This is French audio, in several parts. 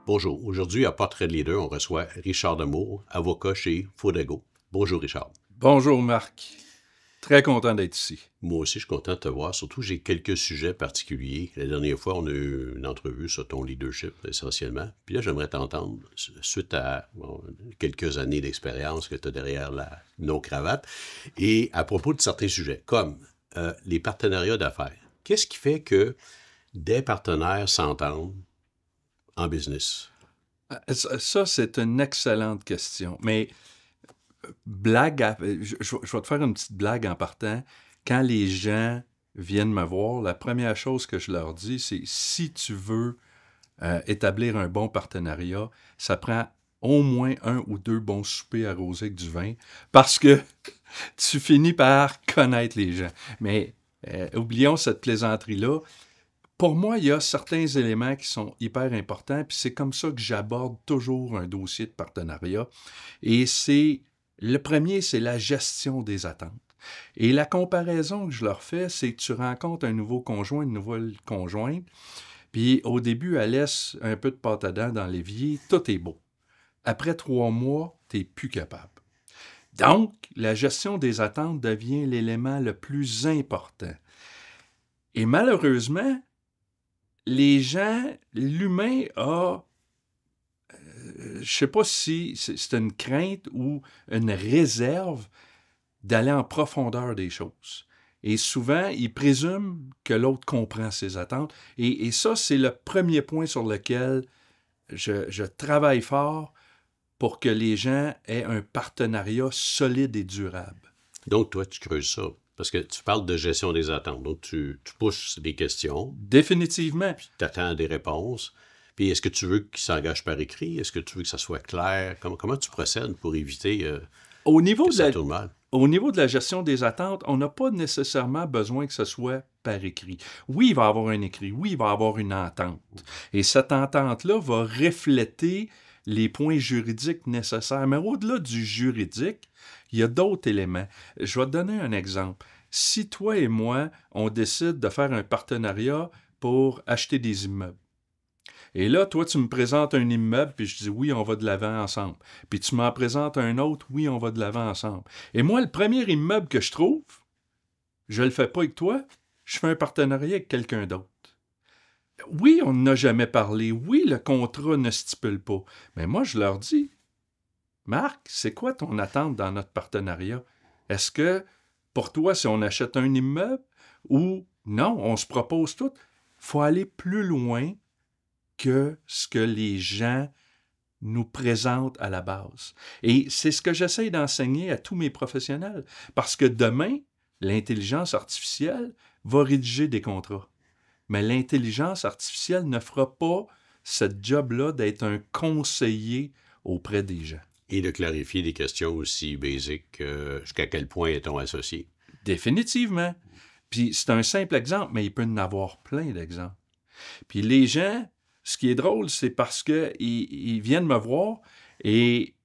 Bonjour. Aujourd'hui, à Portrait de Leader, on reçoit Richard Demours, avocat chez Fodago. Bonjour, Richard. Bonjour, Marc. Très content d'être ici. Moi aussi, je suis content de te voir. Surtout, j'ai quelques sujets particuliers. La dernière fois, on a eu une entrevue sur ton leadership, essentiellement. Puis là, j'aimerais t'entendre, suite à quelques années d'expérience que tu as derrière la non-cravate, et à propos de certains sujets, comme les partenariats d'affaires. Qu'est-ce qui fait que des partenaires s'entendent en business? Ça, c'est une excellente question. Mais je vais te faire une petite blague en partant. Quand les gens viennent me voir, la première chose que je leur dis, c'est si tu veux établir un bon partenariat, ça prend au moins 1 ou 2 bons soupers arrosés avec du vin, parce que tu finis par connaître les gens. Mais oublions cette plaisanterie-là. Pour moi, il y a certains éléments qui sont hyper importants, puis c'est comme ça que j'aborde toujours un dossier de partenariat. Et le premier, c'est la gestion des attentes. Et la comparaison que je leur fais, c'est que tu rencontres un nouveau conjoint, une nouvelle conjointe, puis au début, elle laisse un peu de pâte à dents dans l'évier, tout est beau. Après 3 mois, tu n'es plus capable. Donc, la gestion des attentes devient l'élément le plus important. Et malheureusement, les gens, l'humain a, je ne sais pas si c'est une crainte ou une réserve d'aller en profondeur des choses. Et souvent, il présume que l'autre comprend ses attentes. Et ça, c'est le premier point sur lequel je travaille fort pour que les gens aient un partenariat solide et durable. Donc, toi, tu creuses ça. Parce que tu parles de gestion des attentes. Donc, tu pousses des questions. Définitivement. Puis tu attends des réponses. Puis, est-ce que tu veux qu'ils s'engagent par écrit? Est-ce que tu veux que ça soit clair? Comment tu procèdes pour éviter que ça tourne mal? Au niveau de la gestion des attentes, on n'a pas nécessairement besoin que ce soit par écrit. Oui, il va y avoir un écrit. Oui, il va y avoir une entente. Et cette entente-là va refléter les points juridiques nécessaires. Mais au-delà du juridique, il y a d'autres éléments. Je vais te donner un exemple. Si toi et moi, on décide de faire un partenariat pour acheter des immeubles, et là, toi, tu me présentes un immeuble, puis je dis oui, on va de l'avant ensemble. Puis tu m'en présentes un autre, oui, on va de l'avant ensemble. Et moi, le premier immeuble que je trouve, je le fais pas avec toi, je fais un partenariat avec quelqu'un d'autre. Oui, on n'a jamais parlé. Oui, le contrat ne stipule pas. Mais moi, je leur dis, Marc, c'est quoi ton attente dans notre partenariat? Est-ce que, pour toi, si on achète un immeuble, ou non, on se propose tout, il faut aller plus loin que ce que les gens nous présentent à la base. Et c'est ce que j'essaie d'enseigner à tous mes professionnels, parce que demain, l'intelligence artificielle va rédiger des contrats. Mais l'intelligence artificielle ne fera pas ce job-là d'être un conseiller auprès des gens. Et de clarifier des questions aussi basiques, jusqu'à quel point est-on associé? Définitivement. Puis c'est un simple exemple, mais il peut y en avoir plein d'exemples. Puis les gens, ce qui est drôle, c'est parce qu'ils viennent me voir et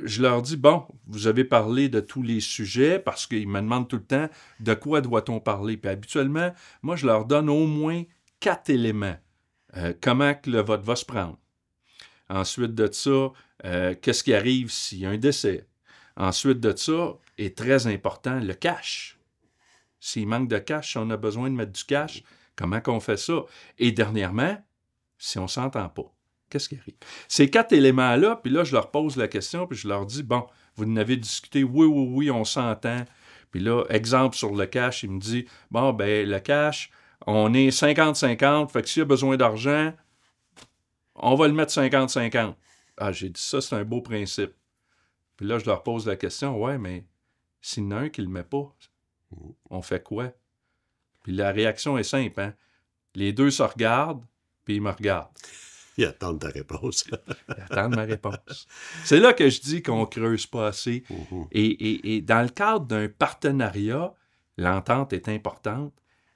je leur dis, bon, vous avez parlé de tous les sujets parce qu'ils me demandent tout le temps de quoi doit-on parler. Puis habituellement, moi, je leur donne au moins 4 éléments. Comment que le vote va se prendre. Ensuite de ça, qu'est-ce qui arrive s'il y a un décès. Ensuite de ça, est très important, le cash. S'il manque de cash, si on a besoin de mettre du cash, comment qu'on fait ça? Et dernièrement, si on ne s'entend pas, qu'est-ce qui arrive? Ces 4 éléments-là, puis là, je leur pose la question, puis je leur dis, bon, vous en avez discuté, oui, oui, oui, on s'entend. Puis là, exemple sur le cash, il me dit, bon, ben le cash, on est 50-50, fait que s'il y a besoin d'argent, on va le mettre 50-50. Ah, j'ai dit, ça, c'est un beau principe. Puis là, je leur pose la question, ouais, mais s'il y en a un qui le met pas, on fait quoi? Puis la réaction est simple, hein? Les deux se regardent, puis ils me regardent. Ils attendent ta réponse. Ils attendent ma réponse. C'est là que je dis qu'on ne creuse pas assez. Et dans le cadre d'un partenariat, l'entente est importante,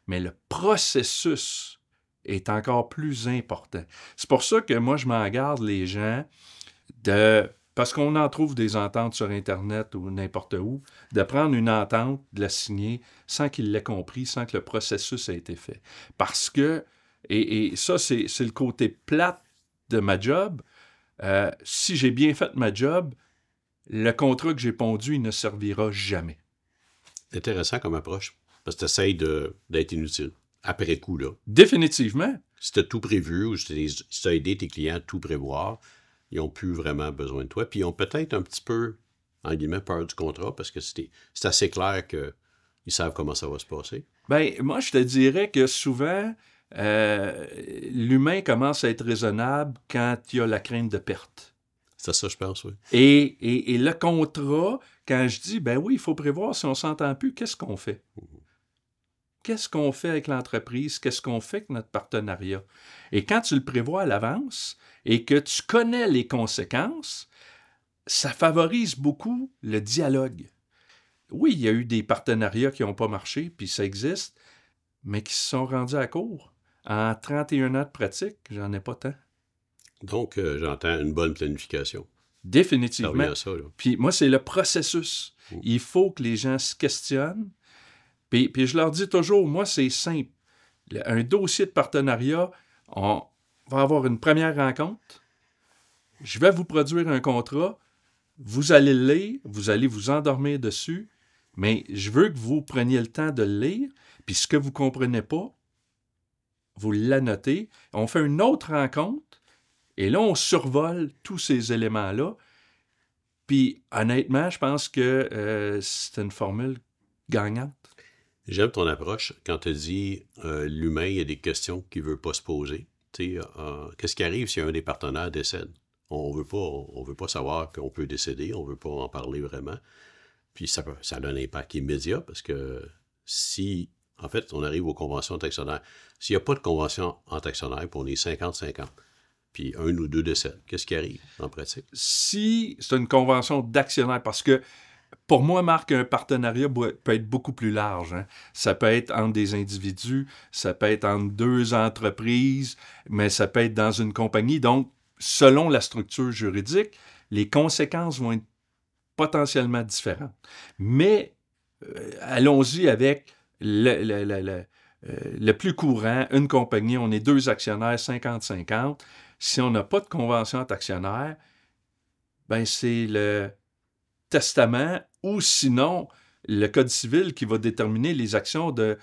mais le processus est encore plus important. C'est pour ça que moi, je m'en garde les gens parce qu'on en trouve des ententes sur Internet ou n'importe où, de prendre une entente, de la signer sans qu'il l'ait compris, sans que le processus ait été fait. Parce que, et ça, c'est le côté plate de ma job, si j'ai bien fait ma job, le contrat que j'ai pondu, il ne servira jamais. Intéressant comme approche, parce que tu essaies d'être inutile. Après coup, là. Définitivement. Si tu as tout prévu ou si tu as aidé tes clients à tout prévoir, ils n'ont plus vraiment besoin de toi. Puis ils ont peut-être un petit peu, en guillemets, peur du contrat parce que c'est assez clair qu'ils savent comment ça va se passer. Ben, moi, je te dirais que souvent, l'humain commence à être raisonnable quand il y a la crainte de perte. C'est ça, je pense, oui. Et le contrat, quand je dis, ben oui, il faut prévoir si on ne s'entend plus, qu'est-ce qu'on fait? Qu'est-ce qu'on fait avec l'entreprise? Qu'est-ce qu'on fait avec notre partenariat? Et quand tu le prévois à l'avance et que tu connais les conséquences, ça favorise beaucoup le dialogue. Oui, il y a eu des partenariats qui n'ont pas marché, puis ça existe, mais qui se sont rendus à court. En 31 ans de pratique, j'en ai pas tant. Donc, j'entends une bonne planification. Définitivement. Ça revient à ça, là. Puis moi, c'est le processus. Il faut que les gens se questionnent. Puis je leur dis toujours, moi, c'est simple. Un dossier de partenariat, on va avoir une première rencontre. Je vais vous produire un contrat. Vous allez le lire. Vous allez vous endormir dessus. Mais je veux que vous preniez le temps de le lire. Puis ce que vous ne comprenez pas, vous l'annotez. On fait une autre rencontre. Et là, on survole tous ces éléments-là. Puis honnêtement, je pense que c'est une formule gagnante. J'aime ton approche quand tu dis l'humain, il y a des questions qu'il ne veut pas se poser. Qu'est-ce qui arrive si un des partenaires décède? On veut pas savoir qu'on peut décéder, on ne veut pas en parler vraiment. Puis ça a un impact immédiat parce que si, en fait, on arrive aux conventions entre actionnaires, s'il n'y a pas de convention entre actionnaires, puis on est 50-50, puis un ou deux décèdent, qu'est-ce qui arrive en pratique? Si c'est une convention d'actionnaires, parce que pour moi, Marc, un partenariat peut être beaucoup plus large. Hein. Ça peut être entre des individus, ça peut être entre deux entreprises, mais ça peut être dans une compagnie. Donc, selon la structure juridique, les conséquences vont être potentiellement différentes. Mais allons-y avec le plus courant, une compagnie, on est deux actionnaires, 50-50. Si on n'a pas de convention entre actionnaires, ben c'est le testament ou sinon le Code civil qui va déterminer les actions de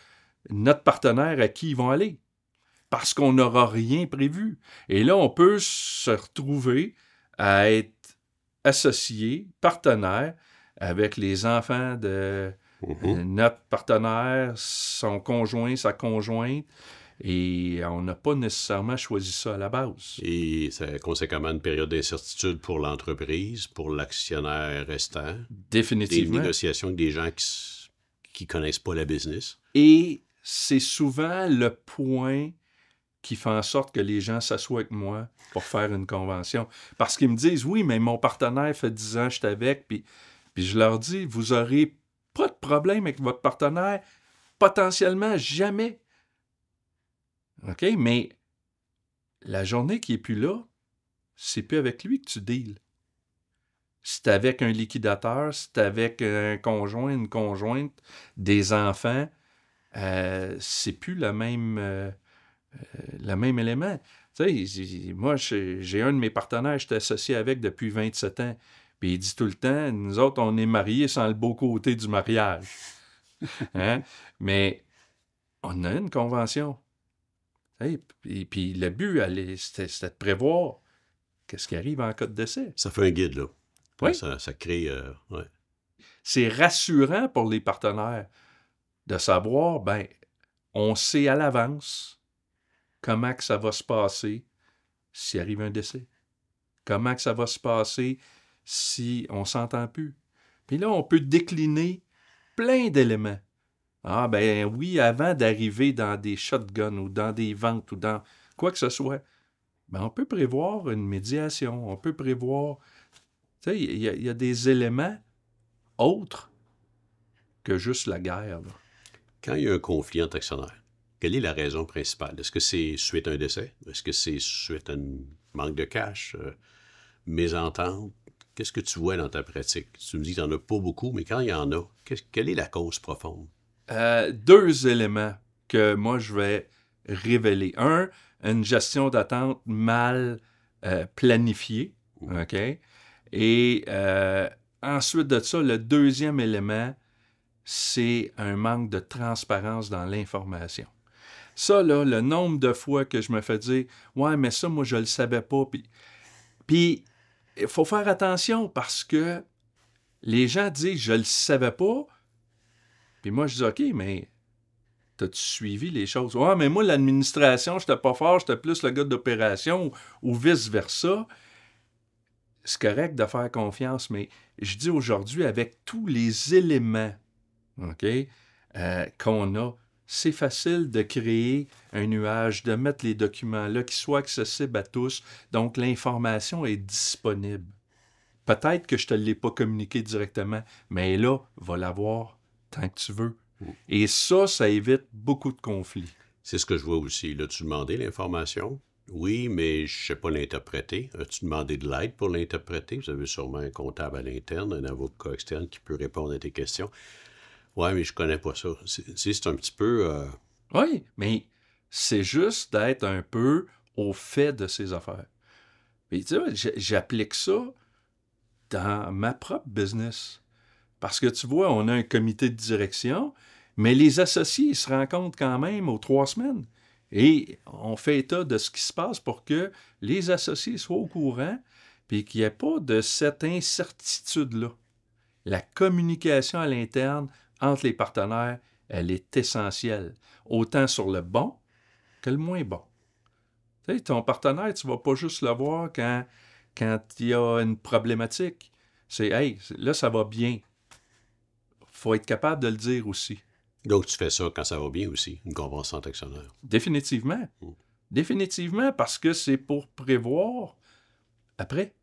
notre partenaire à qui ils vont aller. Parce qu'on n'aura rien prévu. Et là, on peut se retrouver à être associé, partenaire, avec les enfants de notre partenaire, son conjoint, sa conjointe, et on n'a pas nécessairement choisi ça à la base. Et c'est conséquemment une période d'incertitude pour l'entreprise, pour l'actionnaire restant. Définitivement. Des négociations avec des gens qui connaissent pas la business. Et c'est souvent le point qui fait en sorte que les gens s'assoient avec moi pour faire une convention. Parce qu'ils me disent, oui, mais mon partenaire fait 10 ans que je suis avec, puis je leur dis, vous n'aurez pas de problème avec votre partenaire, potentiellement jamais. OK? Mais la journée qui n'est plus là, c'est plus avec lui que tu deals. C'est avec un liquidateur, c'est avec un conjoint, une conjointe, des enfants, c'est plus le même élément. Tu sais, moi, j'ai un de mes partenaires, j'étais associé avec depuis 27 ans. Puis il dit tout le temps, nous autres, on est mariés sans le beau côté du mariage. Hein? Mais on a une convention. Et puis le but, c'était de prévoir qu'est-ce qui arrive en cas de décès. Ça fait un guide, là. Oui. Ça crée... ouais. C'est rassurant pour les partenaires de savoir, ben, on sait à l'avance comment que ça va se passer s'il arrive un décès. Comment que ça va se passer si on ne s'entend plus. Puis là, on peut décliner plein d'éléments. Ah ben oui, avant d'arriver dans des shotguns ou dans des ventes ou dans quoi que ce soit, ben on peut prévoir une médiation, on peut prévoir... Tu sais, il y a des éléments autres que juste la guerre. Là. Quand il y a un conflit entre actionnaires, quelle est la raison principale? Est-ce que c'est suite à un décès? Est-ce que c'est suite à un manque de cash? Mésentente? Qu'est-ce que tu vois dans ta pratique? Tu me dis que tu n'en as pas beaucoup, mais quand il y en a, quelle est la cause profonde? 2 éléments que moi, je vais révéler. Un, une gestion d'attente mal planifié. OK? Et ensuite de ça, le deuxième élément, c'est un manque de transparence dans l'information. Ça, là, le nombre de fois que je me fais dire « Ouais, mais ça, moi, je le savais pas. » Puis, il faut faire attention parce que les gens disent « Je le savais pas. » Puis moi, je dis « OK, mais t'as-tu suivi les choses? » « Ouais, mais moi, l'administration, j'étais pas fort, j'étais plus le gars d'opération ou vice-versa. » C'est correct de faire confiance, mais je dis aujourd'hui, avec tous les éléments qu'on a, c'est facile de créer un nuage, de mettre les documents là qui soient accessibles à tous. Donc, l'information est disponible. Peut-être que je ne te l'ai pas communiqué directement, mais là, va l'avoir tant que tu veux. Et ça évite beaucoup de conflits. C'est ce que je vois aussi. Là, tu demandais l'information. Oui, mais je ne sais pas l'interpréter. As-tu demandé de l'aide pour l'interpréter? Vous avez sûrement un comptable à l'interne, un avocat externe qui peut répondre à tes questions. Oui, mais je connais pas ça. C'est un petit peu... Oui, mais c'est juste d'être un peu au fait de ces affaires. Et tu sais, j'applique ça dans ma propre business. Parce que tu vois, on a un comité de direction, mais les associés ils se rencontrent quand même aux 3 semaines. Et on fait état de ce qui se passe pour que les associés soient au courant puis qu'il n'y ait pas de cette incertitude-là. La communication à l'interne entre les partenaires, elle est essentielle, autant sur le bon que le moins bon. Tu sais, ton partenaire, tu ne vas pas juste le voir quand il y a une problématique. C'est « Hey, là, ça va bien. » Il faut être capable de le dire aussi. Donc, tu fais ça quand ça va bien aussi, une convention d'actionnaire. Définitivement. Définitivement, parce que c'est pour prévoir après.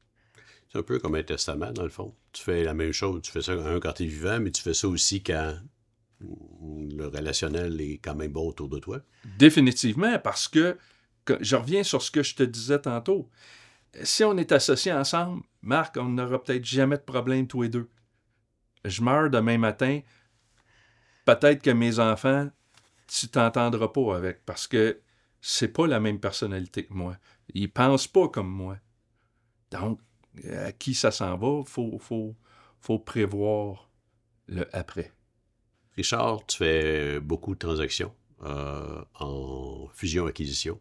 C'est un peu comme un testament, dans le fond. Tu fais la même chose. Tu fais ça quand tu es vivant, mais tu fais ça aussi quand le relationnel est quand même bon autour de toi. Définitivement, parce que je reviens sur ce que je te disais tantôt. Si on est associés ensemble, Marc, on n'aura peut-être jamais de problème tous les deux. Je meurs demain matin, peut-être que mes enfants, tu t'entendras pas avec, parce que c'est pas la même personnalité que moi. Ils pensent pas comme moi. Donc, à qui ça s'en va, faut prévoir le après. Richard, tu fais beaucoup de transactions en fusion-acquisition.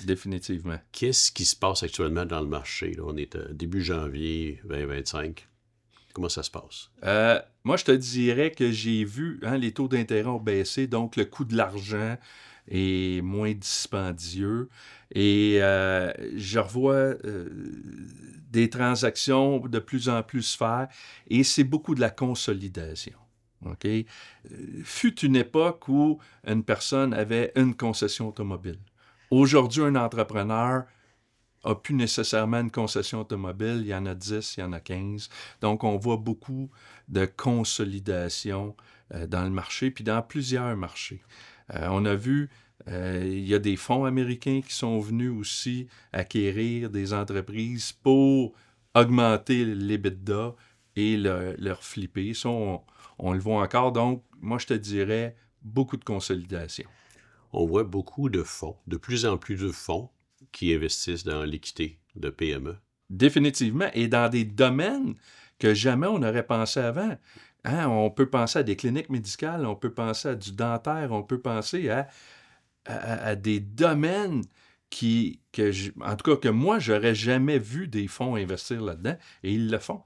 Définitivement. Qu'est-ce qui se passe actuellement dans le marché? Là, on est début janvier 2025. Comment ça se passe? Moi, je te dirais que j'ai vu les taux d'intérêt ont baissé, donc le coût de l'argent est moins dispendieux. Et je revois des transactions de plus en plus se faire, et c'est beaucoup de la consolidation. OK? Fut une époque où une personne avait une concession automobile. Aujourd'hui, un entrepreneur n'a plus nécessairement une concession automobile. Il y en a 10, il y en a 15. Donc, on voit beaucoup de consolidation dans le marché, puis dans plusieurs marchés. On a vu, il y a des fonds américains qui sont venus aussi acquérir des entreprises pour augmenter l'EBITDA et leur flipper. Ça, on le voit encore. Donc, moi, je te dirais beaucoup de consolidation. On voit beaucoup de fonds, de plus en plus de fonds qui investissent dans l'équité de PME. Définitivement. Et dans des domaines que jamais on n'aurait pensé avant. On peut penser à des cliniques médicales, on peut penser à du dentaire, on peut penser à des domaines en tout cas, que moi, j'aurais jamais vu des fonds investir là-dedans, et ils le font.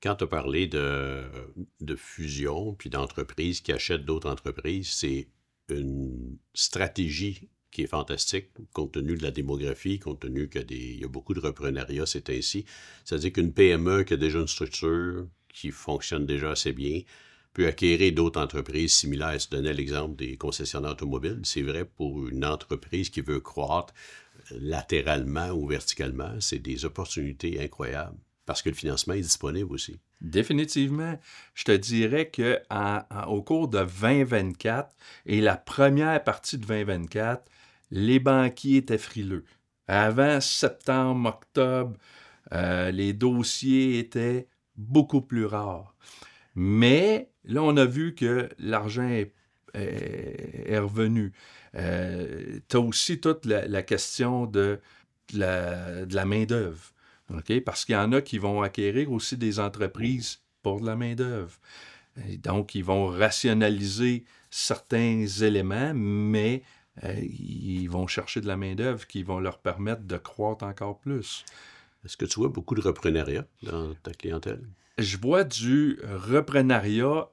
Quand tu as parlé de fusion puis d'entreprises qui achètent d'autres entreprises, c'est une stratégie qui est fantastique, compte tenu de la démographie, compte tenu qu'il y a beaucoup de reprenariat, c'est ainsi. C'est-à-dire qu'une PME qui a déjà une structure, qui fonctionne déjà assez bien, peut acquérir d'autres entreprises similaires. Je donnais l'exemple des concessionnaires automobiles. C'est vrai pour une entreprise qui veut croître latéralement ou verticalement. C'est des opportunités incroyables parce que le financement est disponible aussi. Définitivement. Je te dirais qu'au cours de 2024 et la première partie de 2024, les banquiers étaient frileux. Avant septembre, octobre, les dossiers étaient beaucoup plus rares. Mais là, on a vu que l'argent est revenu. Tu as aussi toute la question de de la main-d'œuvre. OK? Parce qu'il y en a qui vont acquérir aussi des entreprises pour de la main-d'œuvre. Et donc, ils vont rationaliser certains éléments, mais ils vont chercher de la main-d'œuvre qui vont leur permettre de croître encore plus. Est-ce que tu vois beaucoup de reprenariat dans ta clientèle? Je vois du reprenariat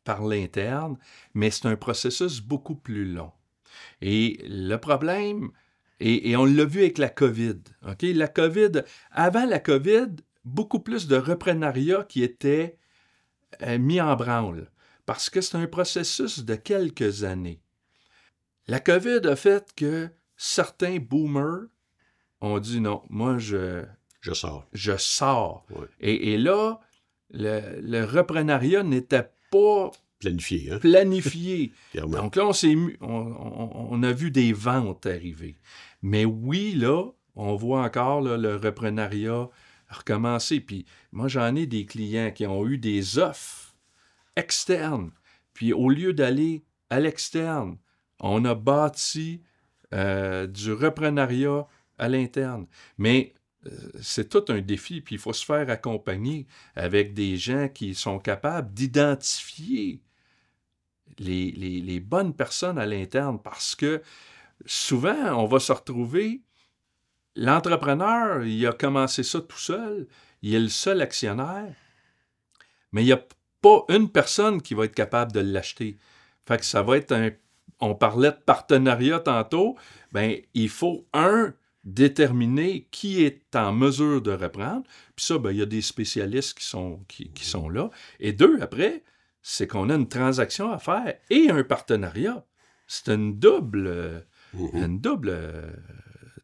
par l'interne, mais c'est un processus beaucoup plus long. Et le problème, et on l'a vu avec la COVID, OK? La COVID, avant la COVID, beaucoup plus de reprenariat qui était mis en branle, parce que c'est un processus de quelques années. La COVID a fait que certains boomers ont dit non, moi je sors. Je sors. Ouais. Et là, le reprenariat n'était pas planifié. Hein? Planifié. Donc là, on a vu des ventes arriver. Mais oui, là, on voit encore là, le reprenariat recommencer. Puis moi, j'en ai des clients qui ont eu des offres externes. Puis au lieu d'aller à l'externe, on a bâti du reprenariat à l'interne. Mais c'est tout un défi, puis il faut se faire accompagner avec des gens qui sont capables d'identifier les bonnes personnes à l'interne, parce que souvent, on va se retrouver, l'entrepreneur, il a commencé ça tout seul, il est le seul actionnaire, mais il n'y a pas une personne qui va être capable de l'acheter. Fait que ça va être on parlait de partenariat tantôt, bien, il faut déterminer qui est en mesure de reprendre. Puis ça, ben, il y a des spécialistes qui sont là. Et deux, après, c'est qu'on a une transaction à faire et un partenariat. C'est une double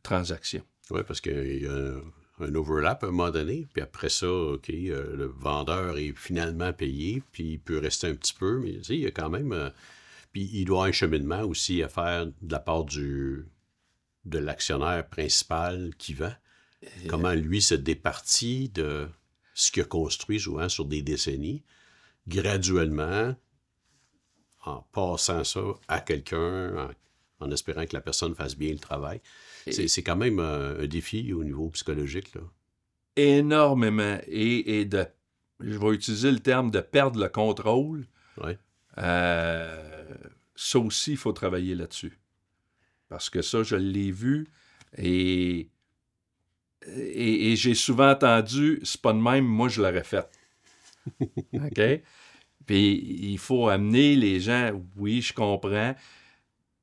transaction. Oui, parce qu'il y a un overlap à un moment donné, puis après ça, OK, le vendeur est finalement payé, puis il peut rester un petit peu, mais tu sais, il y a quand même... puis il doit avoir un cheminement aussi à faire de la part de l'actionnaire principal qui vend. Comment lui se départit de ce qu'il a construit souvent sur des décennies, graduellement, en passant ça à quelqu'un, en espérant que la personne fasse bien le travail. C'est quand même un défi au niveau psychologique, là. Énormément. Et je vais utiliser le terme de perdre le contrôle. Ouais. Ça aussi, il faut travailler là-dessus. Parce que ça, je l'ai vu et j'ai souvent entendu, c'est pas de même, moi je l'aurais fait. OK? Puis il faut amener les gens, oui, je comprends,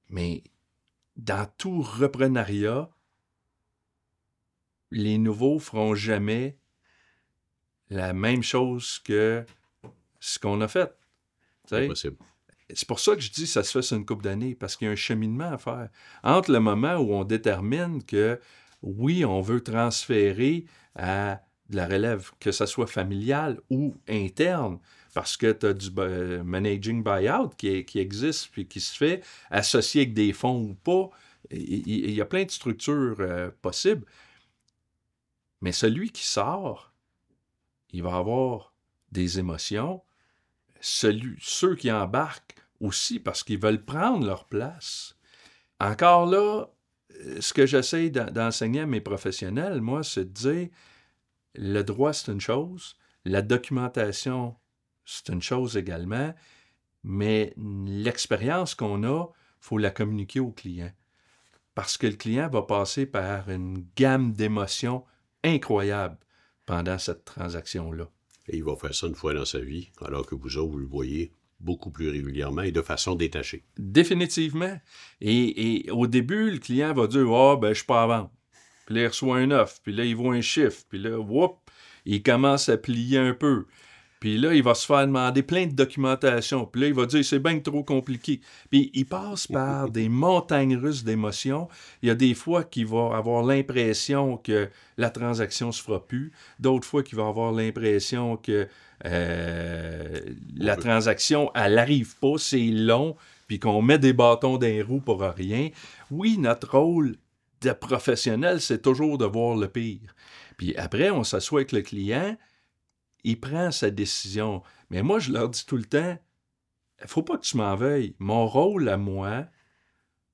mais dans tout reprenariat, les nouveaux feront jamais la même chose que ce qu'on a fait. C'est possible. C'est pour ça que je dis que ça se fait sur une couple d'années, parce qu'il y a un cheminement à faire. Entre le moment où on détermine que, oui, on veut transférer à de la relève, que ce soit familiale ou interne, parce que tu as du managing buyout qui existe puis qui se fait, associé avec des fonds ou pas. Il y a plein de structures possibles. Mais celui qui sort, il va avoir des émotions. Ceux qui embarquent aussi parce qu'ils veulent prendre leur place. Encore là, ce que j'essaie d'enseigner à mes professionnels, moi, c'est de dire, le droit, c'est une chose, la documentation, c'est une chose également, mais l'expérience qu'on a, il faut la communiquer au client. Parce que le client va passer par une gamme d'émotions incroyables pendant cette transaction-là. Et il va faire ça une fois dans sa vie, alors que vous autres, vous le voyez beaucoup plus régulièrement et de façon détachée. Définitivement. Et au début, le client va dire « Ah, ben, je suis pas à vendre. » Puis là, il reçoit un offre, puis là, il voit un chiffre, puis là, whoop, il commence à plier un peu. Puis là, il va se faire demander plein de documentation. Puis là, il va dire « C'est bien trop compliqué. » Puis il passe par des montagnes russes d'émotions. Il y a des fois qu'il va avoir l'impression que la transaction ne se fera plus. D'autres fois qu'il va avoir l'impression que la transaction, elle n'arrive pas, c'est long, puis qu'on met des bâtons dans les roues pour rien. Oui, notre rôle de professionnel, c'est toujours de voir le pire. Puis après, on s'assoit avec le client, il prend sa décision. Mais moi, je leur dis tout le temps, il ne faut pas que tu m'en veuilles. Mon rôle à moi,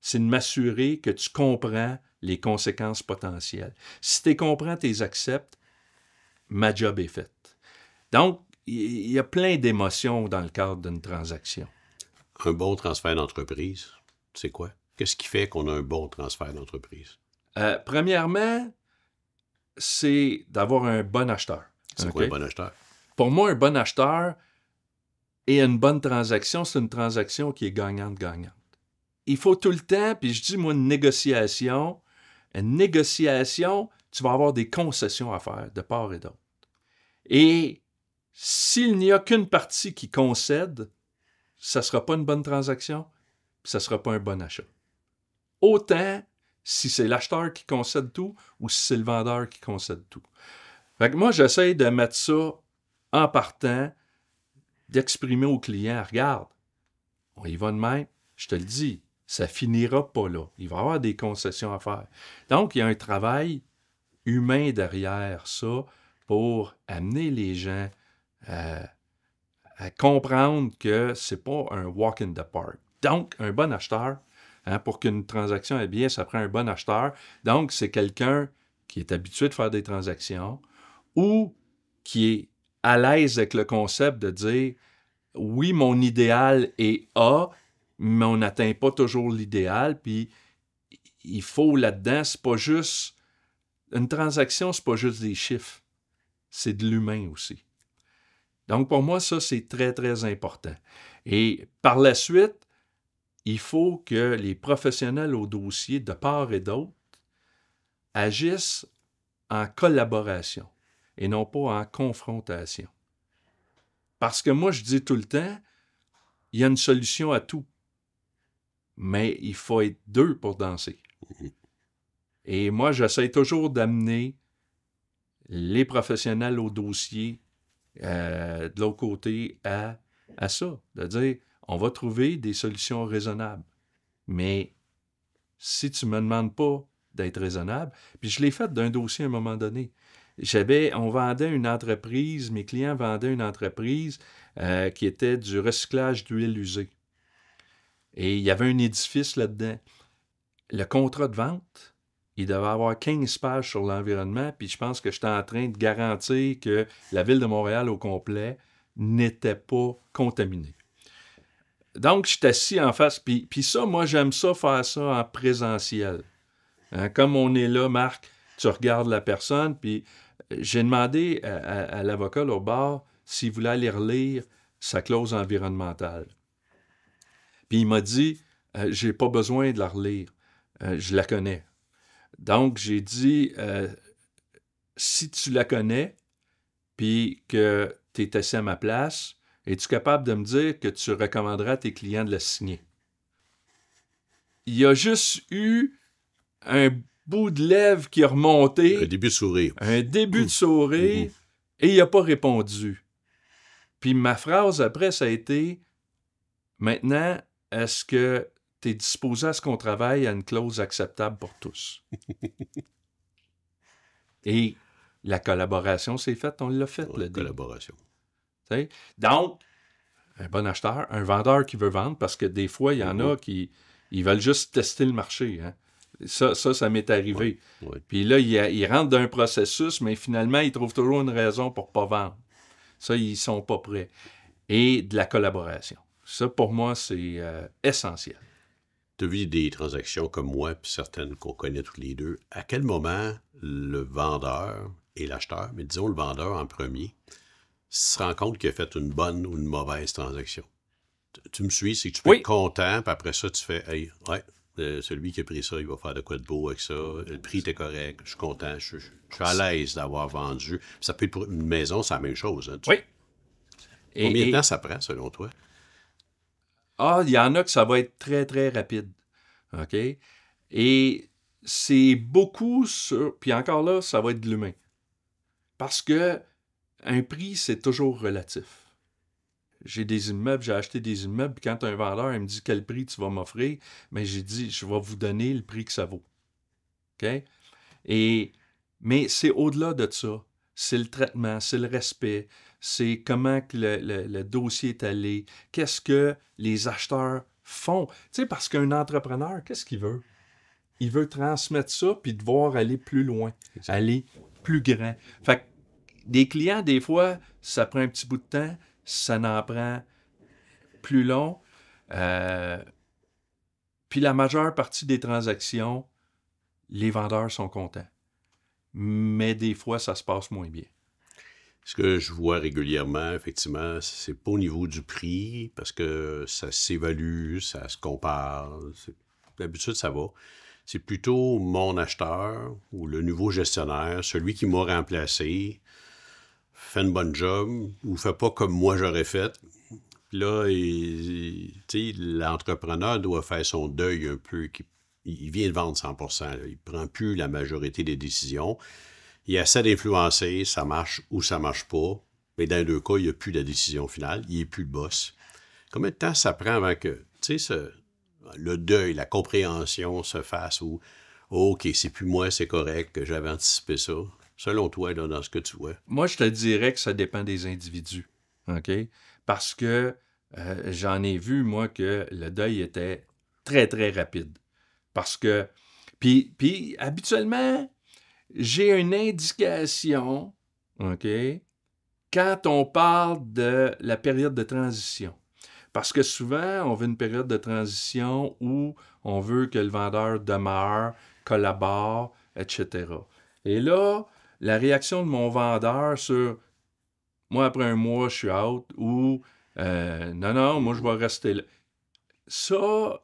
c'est de m'assurer que tu comprends les conséquences potentielles. Si tu les comprends, tu les acceptes, ma job est faite. Donc, il y a plein d'émotions dans le cadre d'une transaction. Un bon transfert d'entreprise, c'est quoi? Qu'est-ce qui fait qu'on a un bon transfert d'entreprise? Premièrement, c'est d'avoir un bon acheteur. C'est quoi un bon acheteur? Pour moi, un bon acheteur et une bonne transaction, c'est une transaction qui est gagnante-gagnante. Il faut tout le temps, puis je dis, moi, une négociation, tu vas avoir des concessions à faire de part et d'autre. Et s'il n'y a qu'une partie qui concède, ça ne sera pas une bonne transaction, puis ça ne sera pas un bon achat. Autant si c'est l'acheteur qui concède tout ou si c'est le vendeur qui concède tout. Fait que moi, j'essaie de mettre ça en partant, d'exprimer au client, regarde, on y va de même, je te le dis, ça finira pas là. Il va y avoir des concessions à faire. Donc, il y a un travail humain derrière ça pour amener les gens à comprendre que c'est pas un walk in the park. Donc, un bon acheteur, pour qu'une transaction aille bien, ça prend un bon acheteur. Donc, c'est quelqu'un qui est habitué de faire des transactions ou qui est à l'aise avec le concept de dire « Oui, mon idéal est A, mais on n'atteint pas toujours l'idéal. » Puis, il faut là-dedans, c'est pas juste... Une transaction, c'est pas juste des chiffres. C'est de l'humain aussi. Donc, pour moi, ça, c'est très, très important. Et par la suite, il faut que les professionnels au dossier, de part et d'autre, agissent en collaboration et non pas en confrontation. Parce que moi, je dis tout le temps, il y a une solution à tout. Mais il faut être deux pour danser. Et moi, j'essaie toujours d'amener les professionnels au dossier de l'autre côté à ça. De dire, on va trouver des solutions raisonnables. Mais si tu ne me demandes pas d'être raisonnable, puis je l'ai fait d'un dossier à un moment donné. On vendait une entreprise, mes clients vendaient une entreprise qui était du recyclage d'huile usée. Et il y avait un édifice là-dedans. Le contrat de vente, il devait avoir 15 pages sur l'environnement, puis je pense que j'étais en train de garantir que la ville de Montréal au complet n'était pas contaminée. Donc, je suis assis en face, puis ça, moi, j'aime ça, faire ça en présentiel. Comme on est là, Marc, tu regardes la personne, puis j'ai demandé à l'avocat là, au bar s'il voulait aller relire sa clause environnementale. Puis il m'a dit, j'ai pas besoin de la relire, je la connais. Donc, j'ai dit, si tu la connais, puis que tu es assis à ma place, es-tu capable de me dire que tu recommanderas à tes clients de la signer? Il y a juste eu un bout de lèvre qui est remonté. Un début de sourire. Un début de sourire, et il n'a pas répondu. Puis ma phrase après, ça a été, maintenant, est-ce que tu es disposé à ce qu'on travaille à une clause acceptable pour tous? Et la collaboration s'est faite, on l'a faite. La collaboration. T'sais? Donc, un bon acheteur, un vendeur qui veut vendre, parce que des fois, il y en a qui ils veulent juste tester le marché. Hein? Ça m'est arrivé. Oui. Puis là, ils rentrent dans un processus, mais finalement, ils trouvent toujours une raison pour ne pas vendre. Ça, ils ne sont pas prêts. Et de la collaboration. Ça, pour moi, c'est essentiel. Tu as vu des transactions comme moi, puis certaines qu'on connaît tous les deux. À quel moment le vendeur et l'acheteur, mais disons le vendeur en premier, se rend compte qu'il a fait une bonne ou une mauvaise transaction? Tu me suis, c'est que tu peux être content, puis après ça, tu fais « Hey, ouais, celui qui a pris ça, il va faire de quoi de beau avec ça. Le prix était correct, je suis content, je suis à l'aise d'avoir vendu. » Ça peut être pour une maison, c'est la même chose. Hein, oui. Combien de temps ça prend, selon toi? Ah, il y en a que ça va être très, très rapide. OK? Et c'est beaucoup sur... Puis encore là, ça va être de l'humain. Parce que un prix, c'est toujours relatif. J'ai des immeubles, j'ai acheté des immeubles, puis quand un vendeur il me dit quel prix tu vas m'offrir, mais j'ai dit, je vais vous donner le prix que ça vaut. OK? Mais c'est au-delà de ça. C'est le traitement, c'est le respect, c'est comment que le dossier est allé, qu'est-ce que les acheteurs font. Tu sais, parce qu'un entrepreneur, qu'est-ce qu'il veut? il veut transmettre ça puis devoir aller plus loin, Exact. aller plus grand. Fait que des clients, des fois, ça prend un petit bout de temps, ça n'en prend plus long. Puis la majeure partie des transactions, les vendeurs sont contents. Mais des fois, ça se passe moins bien. Ce que je vois régulièrement, effectivement, c'est pas au niveau du prix, parce que ça s'évalue, ça se compare. D'habitude, ça va. C'est plutôt mon acheteur ou le nouveau gestionnaire, celui qui m'a remplacé, fait une bonne job ou fait pas comme moi j'aurais fait. Puis là, l'entrepreneur doit faire son deuil un peu. Il vient de vendre 100%. Là. Il ne prend plus la majorité des décisions. Il essaie d'influencer, ça marche ou ça marche pas. Mais dans les deux cas, il n'y a plus la décision finale. Il n'est plus le boss. Combien de temps ça prend avant que le deuil, la compréhension se fasse ou OK, c'est plus moi, c'est correct, que j'avais anticipé ça. Selon toi, là, dans ce que tu vois. Moi, je te dirais que ça dépend des individus. OK? Parce que j'en ai vu, moi, que le deuil était très, très rapide. Parce que... Puis habituellement, j'ai une indication, OK, quand on parle de la période de transition. Parce que souvent, on veut une période de transition où on veut que le vendeur demeure, collabore, etc. Et là, la réaction de mon vendeur sur « moi, après un mois, je suis out » ou « non, moi, je vais rester là ». Ça,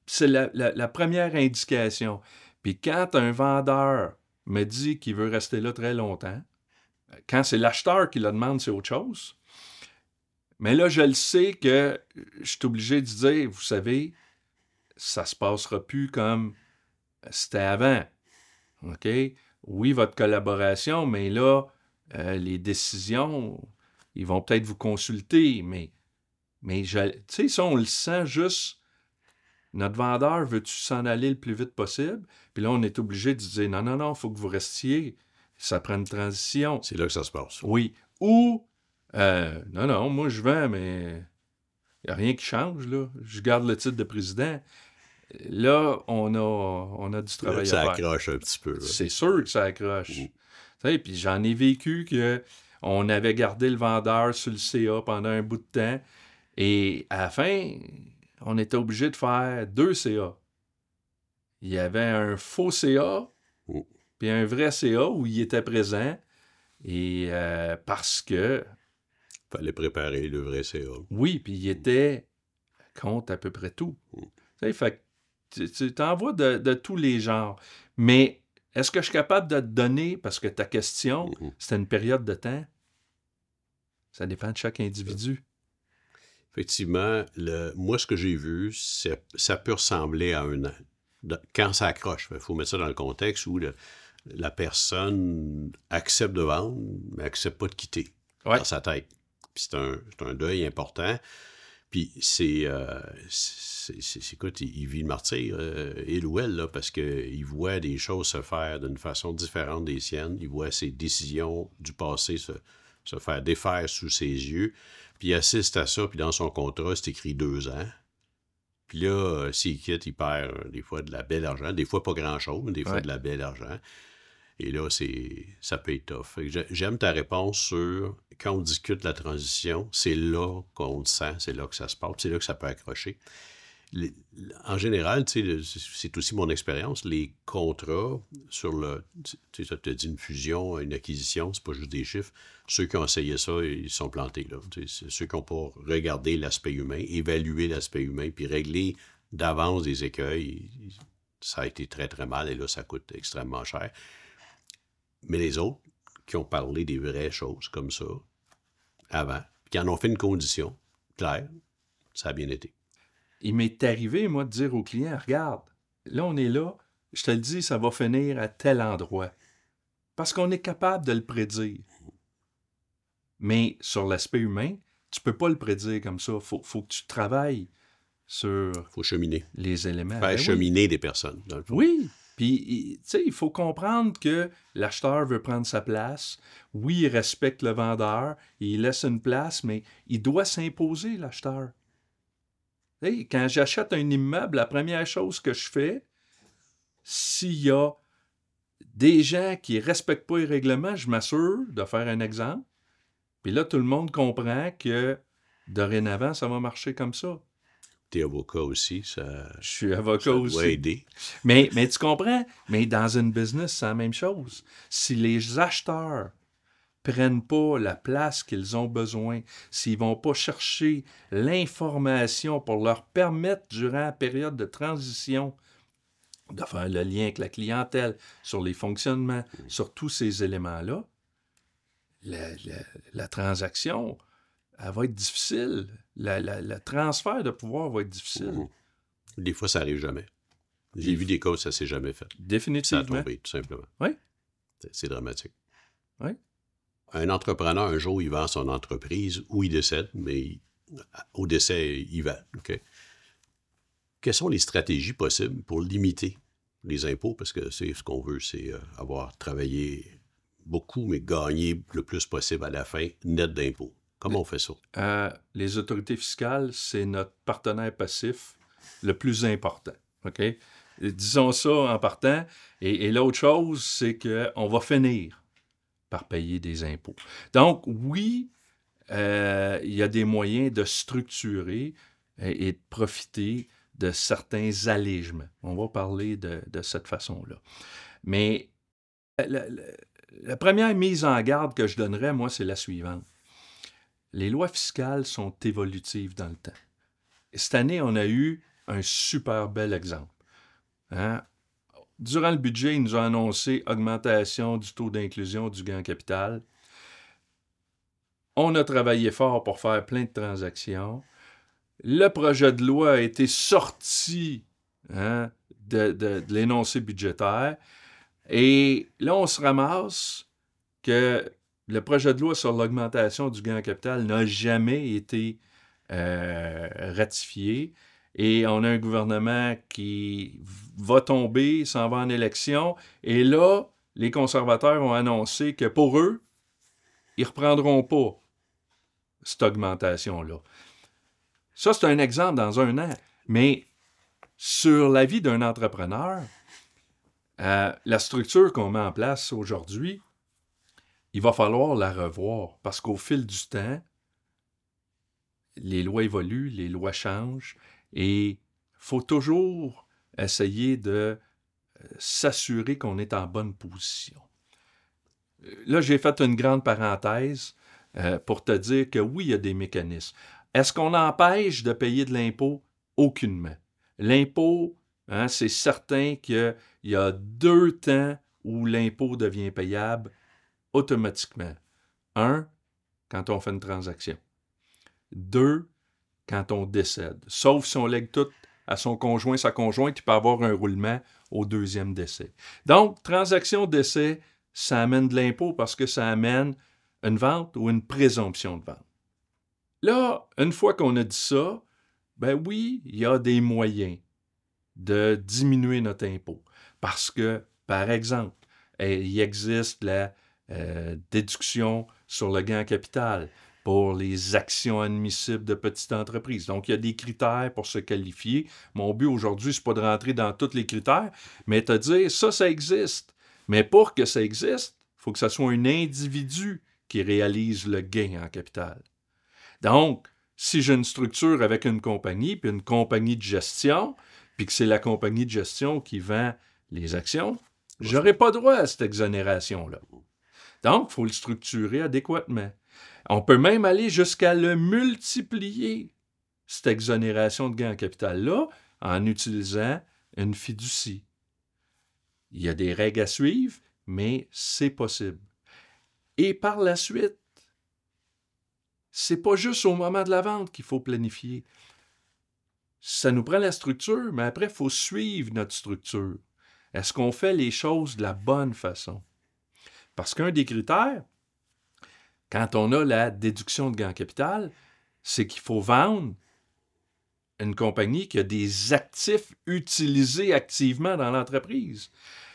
c'est la première indication. Puis quand un vendeur me dit qu'il veut rester là très longtemps, quand c'est l'acheteur qui le demande, c'est autre chose. Mais là, je le sais que je suis obligé de dire, vous savez, ça se passera plus comme c'était avant. OK? Oui, votre collaboration, mais là, les décisions, ils vont peut-être vous consulter, mais tu sais, ça, on le sent juste. Notre vendeur, veux-tu s'en aller le plus vite possible? Puis là, on est obligé de dire, non, il faut que vous restiez. Ça prend une transition. C'est là que ça se passe. Oui. Ou, non, moi, je vends, mais il n'y a rien qui change, là. Je garde le titre de président. Là, on a du travail Là, à faire. ça accroche un petit peu. Là. C'est sûr que ça accroche. Tu sais, puis j'en ai vécu qu'on avait gardé le vendeur sur le CA pendant un bout de temps. Et à la fin, on était obligé de faire 2 CA. Il y avait un faux CA, puis un vrai CA où il était présent. Et parce que... Fallait préparer le vrai CA. Oui, puis il était contre à peu près tout. Tu sais, fait que tu t'en vois de tous les genres. Mais est-ce que je suis capable de te donner, parce que ta question, c'était une période de temps? Ça dépend de chaque individu. Effectivement, moi, ce que j'ai vu, ça peut ressembler à un an. Quand ça accroche, il faut mettre ça dans le contexte où la personne accepte de vendre, mais accepte pas de quitter dans sa tête. Puis c'est un deuil important. Puis écoute, il vit le martyr, il ou elle, là, parce qu'il voit des choses se faire d'une façon différente des siennes. Il voit ses décisions du passé se faire défaire sous ses yeux. Puis il assiste à ça, puis dans son contrat, c'est écrit 2 ans. Puis là, s'il quitte, il perd des fois de la belle argent, des fois pas grand-chose, mais des fois de la belle argent. Et là, ça peut être tough. Fait que j'aime ta réponse sur, quand on discute la transition, c'est là qu'on le sent, c'est là que ça se passe, c'est là que ça peut accrocher. En général, c'est aussi mon expérience, les contrats sur ça te dit une fusion, une acquisition, c'est pas juste des chiffres. Ceux qui ont essayé ça, ils sont plantés, là. C'est ceux qui n'ont pas regardé l'aspect humain, évalué l'aspect humain, puis réglé d'avance des écueils, ça a été très, très mal, et là, ça coûte extrêmement cher. Mais les autres, qui ont parlé des vraies choses comme ça, avant, qui en ont fait une condition claire, ça a bien été. Il m'est arrivé, moi, de dire au client, regarde, là, on est là, je te le dis, ça va finir à tel endroit. Parce qu'on est capable de le prédire. Mais sur l'aspect humain, tu peux pas le prédire comme ça. Faut que tu travailles sur faut cheminer. Les éléments. Faire cheminer des personnes, dans le fond. Oui. Puis, tu sais, il faut comprendre que l'acheteur veut prendre sa place. Oui, il respecte le vendeur, il laisse une place, mais il doit s'imposer, l'acheteur. Hey, quand j'achète un immeuble, la première chose que je fais, s'il y a des gens qui ne respectent pas les règlements, je m'assure de faire un exemple. Puis là, tout le monde comprend que dorénavant, ça va marcher comme ça. T'es avocat aussi, ça Je suis avocat doit aussi. aider. Mais tu comprends? Mais dans une business, c'est la même chose. Si les acheteurs prennent pas la place qu'ils ont besoin, s'ils vont pas chercher l'information pour leur permettre, durant la période de transition, de faire le lien avec la clientèle, sur les fonctionnements, sur tous ces éléments-là, la transaction, elle va être difficile. Le transfert de pouvoir va être difficile. Des fois, ça n'arrive jamais. J'ai vu des cas où ça ne s'est jamais fait. Définitivement. Ça a tombé, tout simplement. Oui. C'est dramatique. Oui. Un entrepreneur, un jour, il vend son entreprise ou il décède, mais au décès, il vend. Okay? Quelles sont les stratégies possibles pour limiter les impôts? Parce que c'est ce qu'on veut, c'est avoir travaillé beaucoup, mais gagner le plus possible à la fin, net d'impôts. Comment on fait ça? Les autorités fiscales, c'est notre partenaire passif le plus important. OK? Disons ça en partant. Et l'autre chose, c'est qu'on va finir par payer des impôts. Donc, oui, il y a des moyens de structurer et de profiter de certains allégements. On va parler de cette façon-là. Mais la première mise en garde que je donnerais, moi, c'est la suivante. Les lois fiscales sont évolutives dans le temps. Et cette année, on a eu un super bel exemple. Hein? Durant le budget, ils nous ont annoncé augmentation du taux d'inclusion du gain en capital. On a travaillé fort pour faire plein de transactions. Le projet de loi a été sorti de l'énoncé budgétaire. Et là, on se ramasse que le projet de loi sur l'augmentation du gain en capital n'a jamais été ratifié. Et on a un gouvernement qui va tomber, s'en va en élection. Et là, les conservateurs ont annoncé que pour eux, ils ne reprendront pas cette augmentation-là. Ça, c'est un exemple dans un an. Mais sur la vie d'un entrepreneur, la structure qu'on met en place aujourd'hui, il va falloir la revoir parce qu'au fil du temps, les lois évoluent, les lois changent et il faut toujours essayer de s'assurer qu'on est en bonne position. Là, j'ai fait une grande parenthèse pour te dire que oui, il y a des mécanismes. Est-ce qu'on empêche de payer de l'impôt? Aucunement. L'impôt, c'est certain qu'il y a 2 temps où l'impôt devient payable automatiquement. 1, quand on fait une transaction. 2, quand on décède. Sauf si on lègue tout à son conjoint, sa conjointe, il peut avoir un roulement au 2e décès. Donc, transaction décès, ça amène de l'impôt parce que ça amène une vente ou une présomption de vente. Là, une fois qu'on a dit ça, ben oui, il y a des moyens de diminuer notre impôt. Parce que, par exemple, il existe la déduction sur le gain en capital pour les actions admissibles de petites entreprises. Donc, il y a des critères pour se qualifier. Mon but aujourd'hui, ce n'est pas de rentrer dans tous les critères, mais de dire, ça existe. Mais pour que ça existe, il faut que ce soit un individu qui réalise le gain en capital. Donc, si j'ai une structure avec une compagnie, puis une compagnie de gestion, puis que c'est la compagnie de gestion qui vend les actions, je n'aurai pas droit à cette exonération-là. Donc, il faut le structurer adéquatement. On peut même aller jusqu'à le multiplier, cette exonération de gain en capital-là, en utilisant une fiducie. Il y a des règles à suivre, mais c'est possible. Et par la suite, c'est pas juste au moment de la vente qu'il faut planifier. Ça nous prend la structure, mais après, il faut suivre notre structure. Est-ce qu'on fait les choses de la bonne façon? Parce qu'un des critères, quand on a la déduction de gain en capital, c'est qu'il faut vendre une compagnie qui a des actifs utilisés activement dans l'entreprise.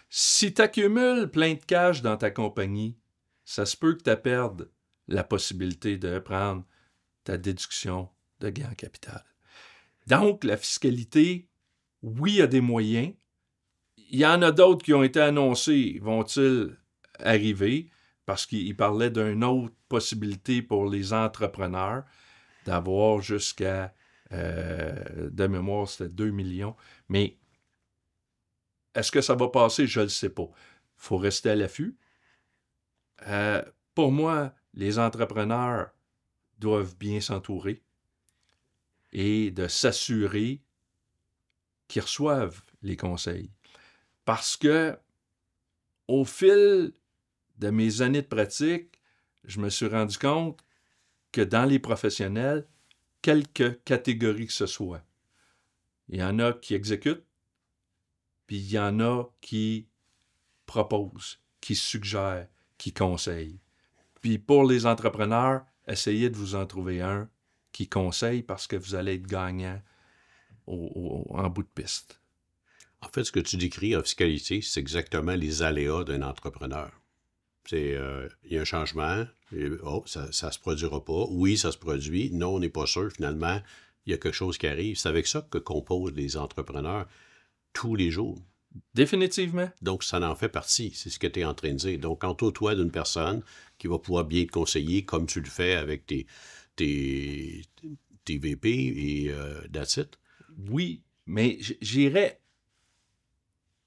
Si tu accumules plein de cash dans ta compagnie, ça se peut que tu perdes la possibilité de prendre ta déduction de gain en capital. Donc, la fiscalité, oui, il y a des moyens. il y en a d'autres qui ont été annoncés. Vont-ils arriver? Parce qu'il parlait d'une autre possibilité pour les entrepreneurs d'avoir jusqu'à, de mémoire, c'était 2 millions. Mais est-ce que ça va passer? Je ne le sais pas. Il faut rester à l'affût. Pour moi, les entrepreneurs doivent bien s'entourer et de s'assurer qu'ils reçoivent les conseils. Parce que, au fil de mes années de pratique, je me suis rendu compte que dans les professionnels, quelque catégorie que ce soit, il y en a qui exécutent, puis il y en a qui proposent, qui suggèrent, qui conseillent. Puis pour les entrepreneurs, essayez de vous en trouver un qui conseille parce que vous allez être gagnant en bout de piste. En fait, ce que tu décris en fiscalité, c'est exactement les aléas d'un entrepreneur. Il y a un changement, ça ne se produira pas. Oui, ça se produit. Non, on n'est pas sûr. Finalement, il y a quelque chose qui arrive. C'est avec ça que composent les entrepreneurs tous les jours. Définitivement. Donc, ça en fait partie. C'est ce que tu es en train de dire. Donc, entoure-toi d'une personne qui va pouvoir bien te conseiller comme tu le fais avec tes VP et that's it. Oui, mais j'irais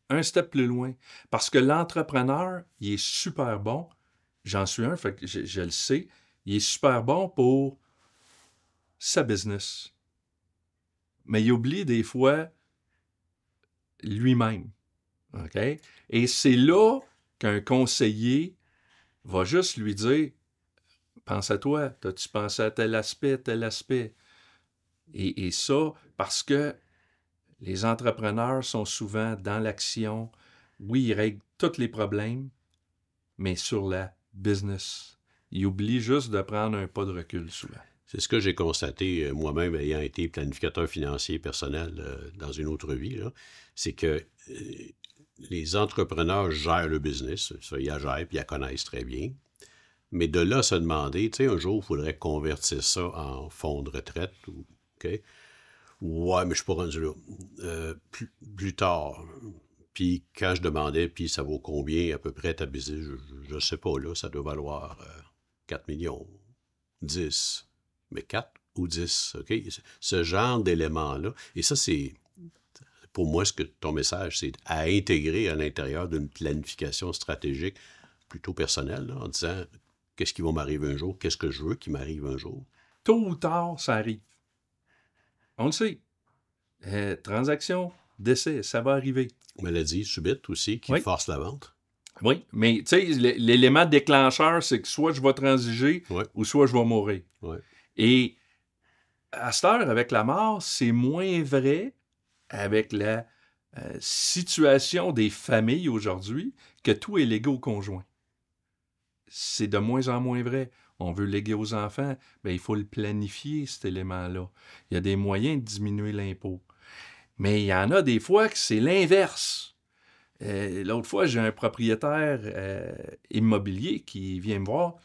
un step plus loin. Parce que l'entrepreneur, il est super bon. J'en suis un, fait que je le sais. Il est super bon pour sa business. Mais il oublie des fois lui-même. OK? Et c'est là qu'un conseiller va juste lui dire « Pense à toi, t'as-tu pensé à tel aspect, tel aspect? » Et ça, parce que les entrepreneurs sont souvent dans l'action. Oui, ils règlent tous les problèmes, mais sur la business. Ils oublient juste de prendre un pas de recul souvent. C'est ce que j'ai constaté moi-même ayant été planificateur financier personnel dans une autre vie. C'est que les entrepreneurs gèrent le business. Ça, ils la gèrent puis ils la connaissent très bien. Mais de là, se demander, tu sais, un jour, il faudrait convertir ça en fonds de retraite. OK? Ouais, mais je ne suis pas rendu là. Plus tard. Puis quand je demandais, puis ça vaut combien à peu près ta business, je ne sais pas, là, ça doit valoir 4 millions, 10, mais 4 ou 10, OK? Ce genre d'éléments-là. Et ça, c'est, pour moi, ce que ton message, c'est à intégrer à l'intérieur d'une planification stratégique plutôt personnelle, là, en disant, qu'est-ce qui va m'arriver un jour? Qu'est-ce que je veux qui m'arrive un jour? Tôt ou tard, ça arrive. On le sait. Transaction, décès, ça va arriver. Maladie subite aussi qui force la vente. Oui, mais tu sais, l'élément déclencheur, c'est que soit je vais transiger ou soit je vais mourir. Ouais. Et à cette heure, avec la mort, c'est moins vrai avec la situation des familles aujourd'hui que tout est légué au conjoint. C'est de moins en moins vrai. On veut léguer aux enfants, bien, il faut le planifier, cet élément-là. Il y a des moyens de diminuer l'impôt. Mais il y en a des fois que c'est l'inverse. L'autre fois, j'ai un propriétaire immobilier qui vient me voir,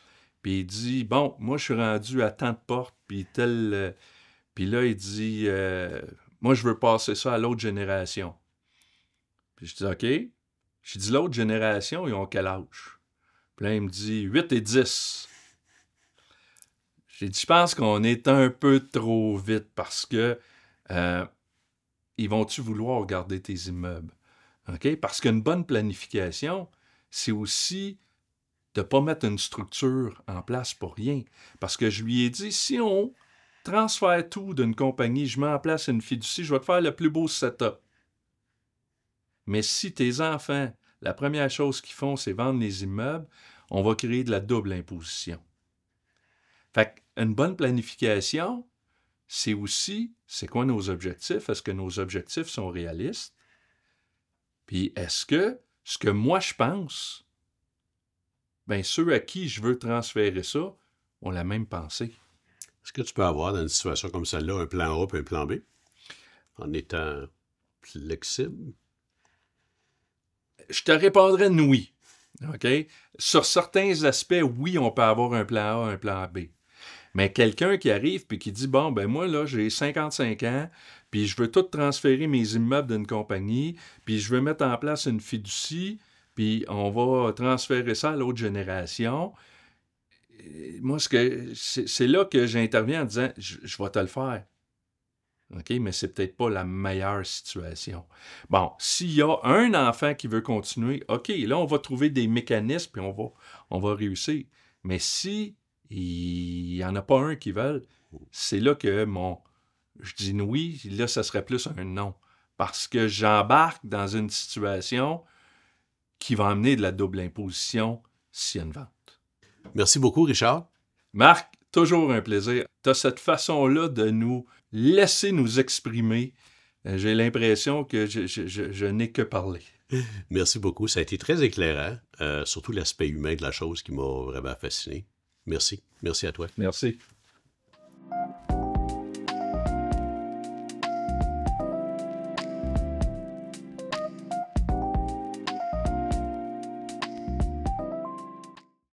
puis il dit, bon, moi, je suis rendu à tant de portes, puis tel... puis là, il dit, moi, je veux passer ça à l'autre génération. Puis je dis, OK. Je dis, l'autre génération, ils ont quel âge? Puis là, il me dit, 8 et 10. J'ai dit, je pense qu'on est un peu trop vite parce que ils vont-tu vouloir garder tes immeubles? OK? Parce qu'une bonne planification, c'est aussi de ne pas mettre une structure en place pour rien. Parce que je lui ai dit, si on transfère tout d'une compagnie, je mets en place une fiducie, je vais te faire le plus beau setup. Mais si tes enfants, la première chose qu'ils font, c'est vendre les immeubles, on va créer de la double imposition. Fait qu'une bonne planification, c'est aussi, c'est quoi nos objectifs? Est-ce que nos objectifs sont réalistes? Puis est-ce que ce que moi je pense, bien ceux à qui je veux transférer ça ont la même pensée. Est-ce que tu peux avoir dans une situation comme celle-là un plan A et un plan B en étant flexible? Je te répondrais oui. OK? Sur certains aspects, oui, on peut avoir un plan A, un plan B. Mais quelqu'un qui arrive puis qui dit, bon, ben moi, là, j'ai 55 ans, puis je veux tout transférer mes immeubles d'une compagnie, puis je veux mettre en place une fiducie, puis on va transférer ça à l'autre génération. Moi, c'est là que j'interviens en disant, je vais te le faire. OK, mais c'est peut-être pas la meilleure situation. Bon, s'il y a un enfant qui veut continuer, OK, là, on va trouver des mécanismes puis on va réussir. Mais si il n'y en a pas un qui veut, c'est là que je dis oui, là, ça serait plus un non. Parce que j'embarque dans une situation qui va amener de la double imposition s'il y a une vente. Merci beaucoup, Richard. Marc, toujours un plaisir. Tu as cette façon-là de nous laisser nous exprimer. J'ai l'impression que je n'ai que parlé. Merci beaucoup. Ça a été très éclairant, surtout l'aspect humain de la chose qui m'a vraiment fasciné. Merci. Merci à toi. Merci.